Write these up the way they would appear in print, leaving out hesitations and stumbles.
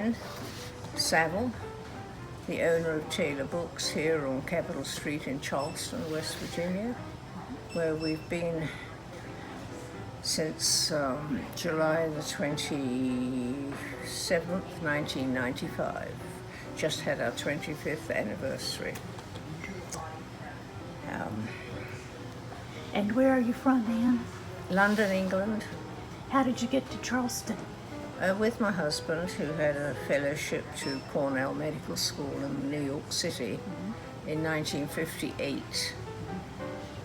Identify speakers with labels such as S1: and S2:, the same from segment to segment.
S1: Ann Saville, the owner of Taylor Books here on Capitol Street in Charleston, West Virginia, where we've been since July the 27th, 1995. Just had our 25th anniversary.
S2: And where are you from, Anne?
S1: London, England,
S2: How did you get to Charleston?
S1: with my husband, who had a fellowship to Cornell Medical School in New York City in 1958.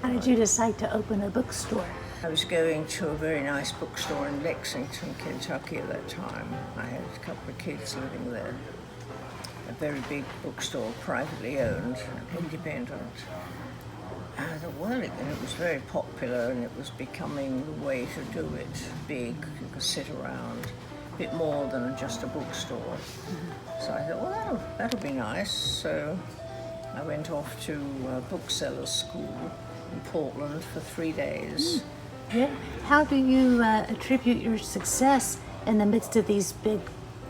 S2: How did you decide to open a bookstore?
S1: I was going to a very nice bookstore in Lexington, Kentucky at that time. I had a couple of kids living there. A very big bookstore, privately owned, independent. And it was very popular, and it was becoming the way to do it. Big, you could sit around, a bit more than just a bookstore. So I thought, well, that'll be nice. So I went off to bookseller's school in Portland for 3 days.
S2: Yeah. How do you attribute your success in the midst of these big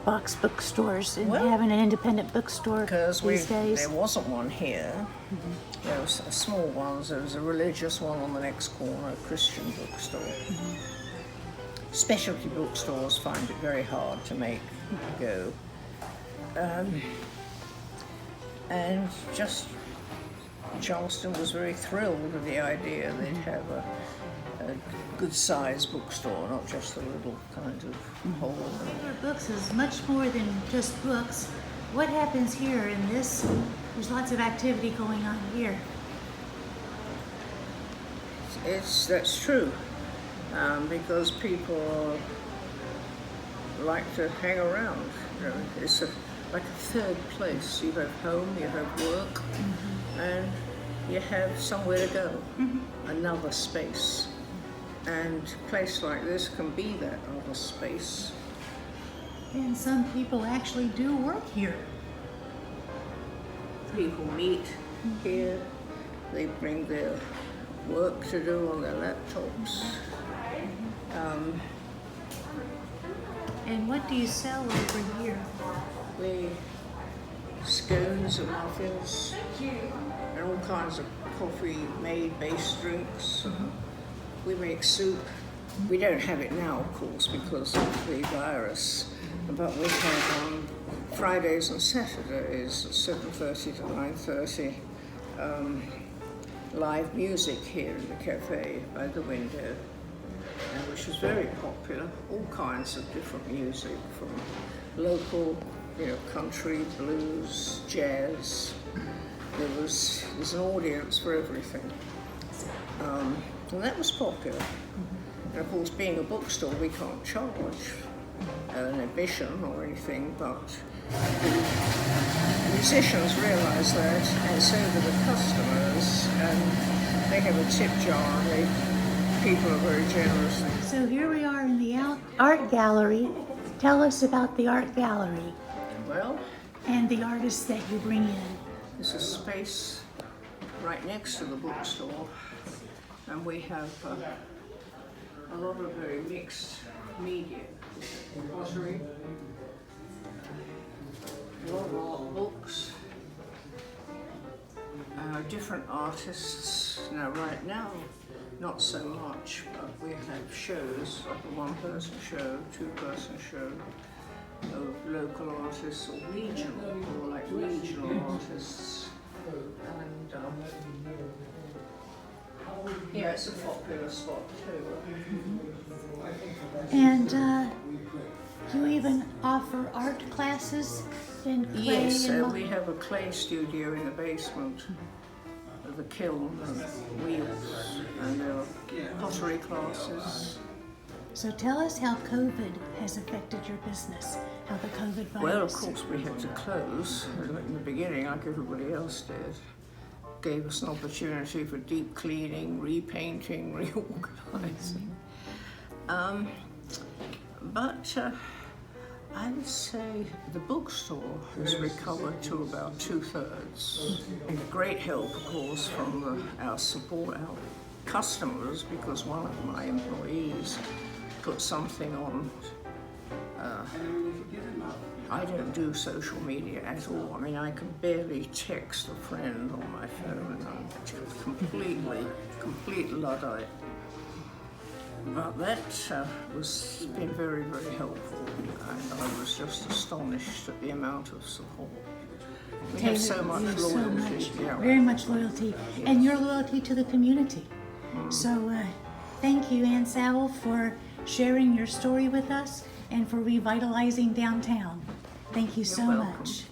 S2: box bookstores and having an independent bookstore
S1: Because
S2: these days?
S1: there wasn't one here. There was small ones. There was a religious one on the next corner, a Christian bookstore. Specialty bookstores find it very hard to make go. And just Charleston was very thrilled with the idea they'd have a good-sized bookstore, not just a little kind of hole.
S2: Your books is much more than just books. What happens here in this? There's lots of activity going on here.
S1: That's true, because people like to hang around. You know, it's like a third place. You have home, you have work, and you have somewhere to go, another space. And a place like this can be that other space.
S2: And some people actually do work here.
S1: People meet here, they bring their work to do on their laptops.
S2: And what do you sell over here?
S1: Scones and muffins, and all kinds of coffee-made based drinks. We make soup. We don't have it now, of course, because of the virus, but we have on Fridays and Saturdays at 7:30 to 9:30 live music here in the cafe by the window, which is very popular. All kinds of different music, from local, country, blues, jazz. There's an audience for everything. And that was popular. And of course, being a bookstore, we can't charge an admission or anything, but the musicians realise that, and so do the customers, and they have a tip jar, and people are very generous.
S2: So here we are in the art gallery. Tell us about the art gallery.
S1: Well,
S2: and the artists that you bring in.
S1: There's a space right next to the bookstore, and we have a lot of very mixed media. Pottery, a lot of art books, different artists. Now, right now, not so much, but we have shows, like a one-person show, two-person show, of local artists or regional artists. And it's a popular spot too.
S2: And you even offer art classes in clay?
S1: Yes, we have a clay studio in the basement of the kiln and wheels, and there are pottery classes.
S2: So tell us how COVID has affected your business, how the COVID virus...
S1: Well, of course we had to close in the beginning, like everybody else did. Gave us an opportunity for deep cleaning, repainting, reorganizing. But I would say the bookstore has recovered to about 2/3. And great help, of course, from our customers, because one of my employees put something on I don't do social media at all. I mean, I can barely text a friend on my phone. I'm just complete Luddite. But that was been very, very helpful, and I was just astonished at the amount of support. We have so much loyalty.
S2: Very much loyalty, and your loyalty to the community. So thank you, Ann Sowell, for sharing your story with us and for revitalizing downtown. Thank you so much.